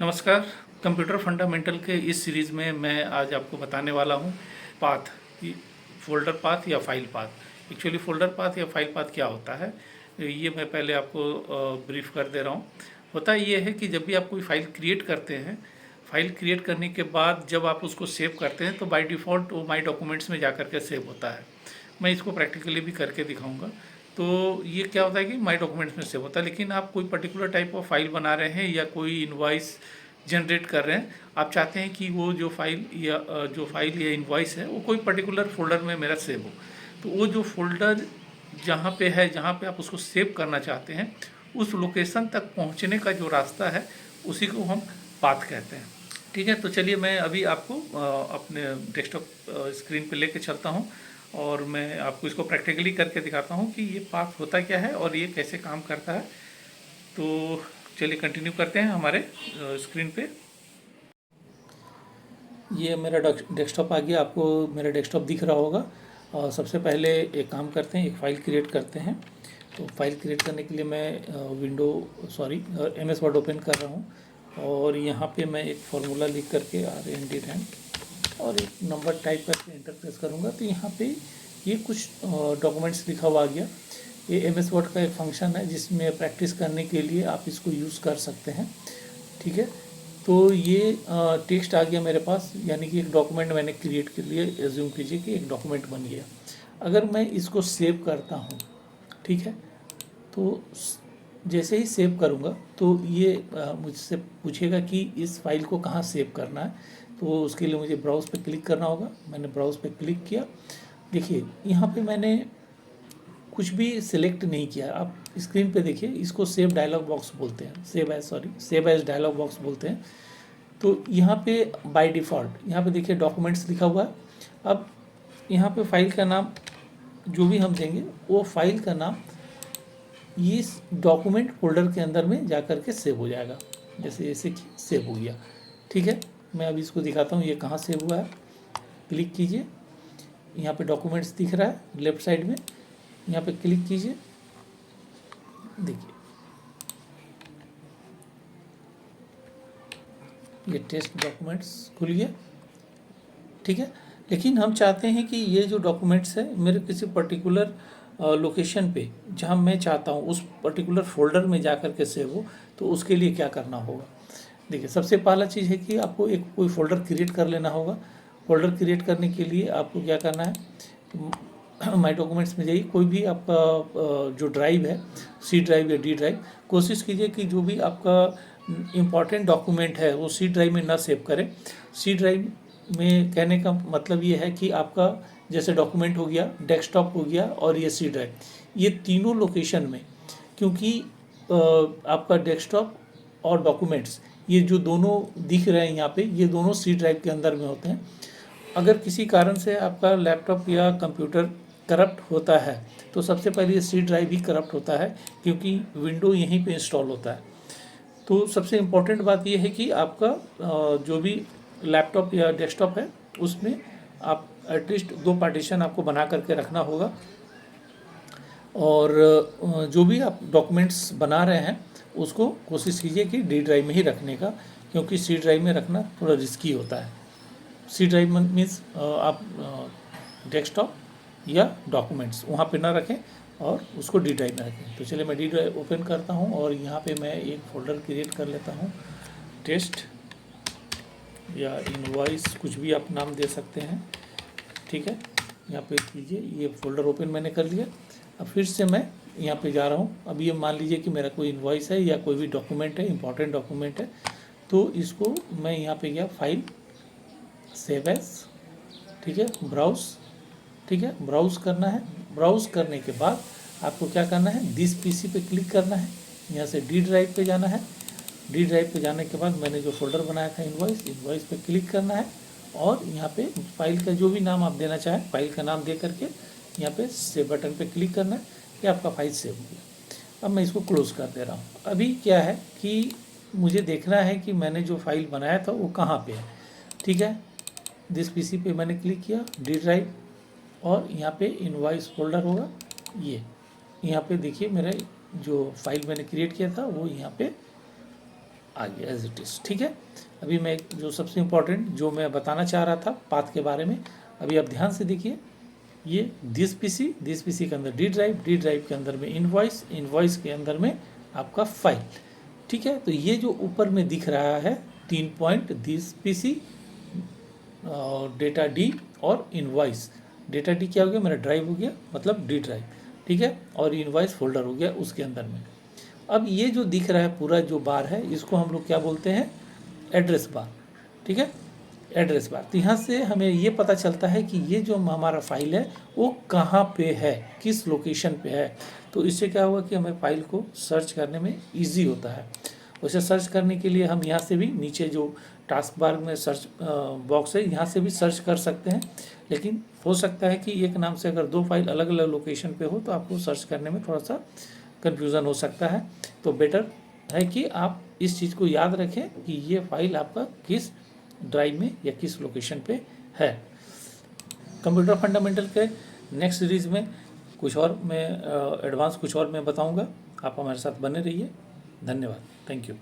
नमस्कार। Computer fundamental के इस सीरीज़ में मैं आज आपको बताने वाला हूँ पाथ, फ़ोल्डर पाथ या file path. Actually folder path या फाइल पाथ क्या होता है, ये मैं पहले आपको ब्रीफ कर दे रहा हूँ। होता ये है कि जब भी आप कोई फ़ाइल क्रिएट करते हैं, फ़ाइल क्रिएट करने के बाद जब आप उसको सेव करते हैं तो बाय डिफ़ॉल्ट वो माई डॉक्यूमेंट्स में जा कर के सेव होता है। मैं इसको प्रैक्टिकली भी करके दिखाऊंगा। तो ये क्या होता है कि माई डॉक्यूमेंट्स में सेव होता है, लेकिन आप कोई पर्टिकुलर टाइप ऑफ फाइल बना रहे हैं या कोई इनवॉइस जनरेट कर रहे हैं, आप चाहते हैं कि वो जो फाइल या इनवॉइस है वो कोई पर्टिकुलर फोल्डर में मेरा सेव हो। तो वो जो फोल्डर जहाँ पे है, जहाँ पे आप उसको सेव करना चाहते हैं, उस लोकेशन तक पहुँचने का जो रास्ता है उसी को हम पाथ कहते हैं। ठीक है, तो चलिए मैं अभी आपको अपने डेस्कटॉप स्क्रीन पे लेके चलता हूँ और मैं आपको इसको प्रैक्टिकली करके दिखाता हूँ कि ये पाथ होता क्या है और ये कैसे काम करता है। तो चलिए कंटिन्यू करते हैं हमारे स्क्रीन पे। ये मेरा डेस्कटॉप आ गया, आपको मेरा डेस्कटॉप दिख रहा होगा। और सबसे पहले एक काम करते हैं, एक फ़ाइल क्रिएट करते हैं। तो फाइल क्रिएट करने के लिए मैं एम एस वर्ड ओपन कर रहा हूँ और यहाँ पे मैं एक फार्मूला लिख करके RND और एक नंबर टाइप करके एंटर प्रेस करूँगा। तो यहाँ पे ये कुछ डॉक्यूमेंट्स लिखा हुआ आ गया। ये MS वर्ड का एक फंक्शन है जिसमें प्रैक्टिस करने के लिए आप इसको यूज़ कर सकते हैं। ठीक है, तो ये टेक्स्ट आ गया मेरे पास, यानी कि एक डॉक्यूमेंट मैंने क्रिएट कर लिया। एज्यूम कीजिए कि एक डॉक्यूमेंट बन गया। अगर मैं इसको सेव करता हूँ, ठीक है, तो जैसे ही सेव करूँगा तो ये मुझसे पूछेगा कि इस फाइल को कहाँ सेव करना है। तो उसके लिए मुझे ब्राउज़ पे क्लिक करना होगा। मैंने ब्राउज़ पे क्लिक किया। देखिए यहाँ पे मैंने कुछ भी सिलेक्ट नहीं किया। आप स्क्रीन पे देखिए, इसको सेव डायलॉग बॉक्स बोलते हैं, सेव एज डायलॉग बॉक्स बोलते हैं। तो यहाँ पे बाय डिफ़ॉल्ट यहाँ पे देखिए डॉक्यूमेंट्स लिखा हुआ है। अब यहाँ पे फाइल का नाम जो भी हम देंगे, वो फाइल का नाम इस डॉक्यूमेंट फोल्डर के अंदर में जा कर के सेव हो जाएगा। जैसे सेव हो गया। ठीक है, मैं अभी इसको दिखाता हूँ ये कहाँ सेव हुआ है। क्लिक कीजिए, यहाँ पे डॉक्यूमेंट्स दिख रहा है लेफ्ट साइड में, यहाँ पे क्लिक कीजिए। देखिए ये टेस्ट डॉक्यूमेंट्स खुल गया। ठीक है, लेकिन हम चाहते हैं कि ये जो डॉक्यूमेंट्स है मेरे किसी पर्टिकुलर लोकेशन पे, जहाँ मैं चाहता हूँ उस पर्टिकुलर फोल्डर में जा कर के सेव हो। तो उसके लिए क्या करना होगा, देखिए सबसे पहला चीज़ है कि आपको एक कोई फोल्डर क्रिएट कर लेना होगा। फोल्डर क्रिएट करने के लिए आपको क्या करना है, माई डॉक्यूमेंट्स में जाइए। कोई भी आपका जो ड्राइव है, C ड्राइव या D ड्राइव, कोशिश कीजिए कि जो भी आपका इम्पॉर्टेंट डॉक्यूमेंट है वो C ड्राइव में ना सेव करें। C ड्राइव में कहने का मतलब ये है कि आपका जैसे डॉक्यूमेंट हो गया, डेस्कटॉप हो गया और ये C ड्राइव, ये तीनों लोकेशन में, क्योंकि आपका डेस्कटॉप और डॉक्यूमेंट्स ये जो दोनों दिख रहे हैं यहाँ पे, ये दोनों C ड्राइव के अंदर में होते हैं। अगर किसी कारण से आपका लैपटॉप या कंप्यूटर करप्ट होता है तो सबसे पहले ये C ड्राइव ही करप्ट होता है, क्योंकि विंडो यहीं पे इंस्टॉल होता है। तो सबसे इम्पोर्टेंट बात ये है कि आपका जो भी लैपटॉप या डेस्कटॉप है उसमें आप एटलीस्ट 2 पार्टीशन आपको बना करके रखना होगा। और जो भी आप डॉक्यूमेंट्स बना रहे हैं उसको कोशिश कीजिए कि D ड्राइव में ही रखने का, क्योंकि C ड्राइव में रखना थोड़ा रिस्की होता है। C ड्राइव मीन्स आप डेस्कटॉप या डॉक्यूमेंट्स वहाँ पे ना रखें और उसको D ड्राइव में रखें। तो चलिए मैं D ड्राइव ओपन करता हूँ और यहाँ पे मैं एक फ़ोल्डर क्रिएट कर लेता हूँ, टेस्ट या इनवॉइस, कुछ भी आप नाम दे सकते हैं। ठीक है, यहाँ पे कीजिए, ये फ़ोल्डर ओपन मैंने कर लिया। अब फिर से मैं यहाँ पे जा रहा हूँ। अब ये मान लीजिए कि मेरा कोई इनवॉइस है या कोई भी डॉक्यूमेंट है, इंपॉर्टेंट डॉक्यूमेंट है, तो इसको मैं यहाँ पे गया, फाइल, सेव एज, ठीक है, ब्राउज़। ठीक है, ब्राउज़ करना है। ब्राउज़ करने के बाद आपको क्या करना है, दिस पीसी पे क्लिक करना है, यहाँ से D ड्राइव पे जाना है। D ड्राइव पे जाने के बाद मैंने जो फोल्डर बनाया था इनवॉइस पे क्लिक करना है और यहाँ पे फाइल का जो भी नाम आप देना चाहें, फाइल का नाम दे करके यहाँ पे सेव बटन पे क्लिक करना है कि आपका फाइल सेव हो गया। अब मैं इसको क्लोज़ कर दे रहा हूँ। अभी क्या है कि मुझे देखना है कि मैंने जो फाइल बनाया था वो कहाँ पे है। ठीक है, दिस पीसी पे मैंने क्लिक किया, D ड्राइव, और यहाँ पे इनवॉइस फोल्डर होगा। ये यहाँ पे देखिए मेरा जो फाइल मैंने क्रिएट किया था वो यहाँ पे आ गया एज इट इज़। ठीक है, अभी मैं जो सबसे इम्पोर्टेंट जो मैं बताना चाह रहा था पाथ के बारे में, अभी आप ध्यान से देखिए, ये दिस पीसी के अंदर डी ड्राइव के अंदर में इनवॉइस के अंदर में आपका फाइल। ठीक है, तो ये जो ऊपर में दिख रहा है 3 point, this PC, data D और इनवॉइस। डेटा डी क्या हो गया, मेरा ड्राइव हो गया, मतलब डी ड्राइव। ठीक है, और इनवॉइस फोल्डर हो गया उसके अंदर में। अब ये जो दिख रहा है पूरा जो बार है, इसको हम लोग क्या बोलते हैं, एड्रेस बार। ठीक है, एड्रेस बार। तो यहाँ से हमें ये पता चलता है कि ये जो हमारा फाइल है वो कहाँ पे है, किस लोकेशन पे है। तो इससे क्या हुआ कि हमें फाइल को सर्च करने में इजी होता है। उसे सर्च करने के लिए हम यहाँ से भी नीचे जो टास्क बार में सर्च बॉक्स है, यहाँ से भी सर्च कर सकते हैं। लेकिन हो सकता है कि एक नाम से अगर 2 फाइल अलग अलग लोकेशन पे हो तो आपको सर्च करने में थोड़ा सा कन्फ्यूज़न हो सकता है। तो बेटर है कि आप इस चीज़ को याद रखें कि ये फाइल आपका किस ड्राइव में या किस लोकेशन पे है। कंप्यूटर फंडामेंटल के नेक्स्ट सीरीज़ में कुछ और मैं एडवांस कुछ और मैं बताऊंगा। आप हमारे साथ बने रहिए। धन्यवाद, थैंक यू।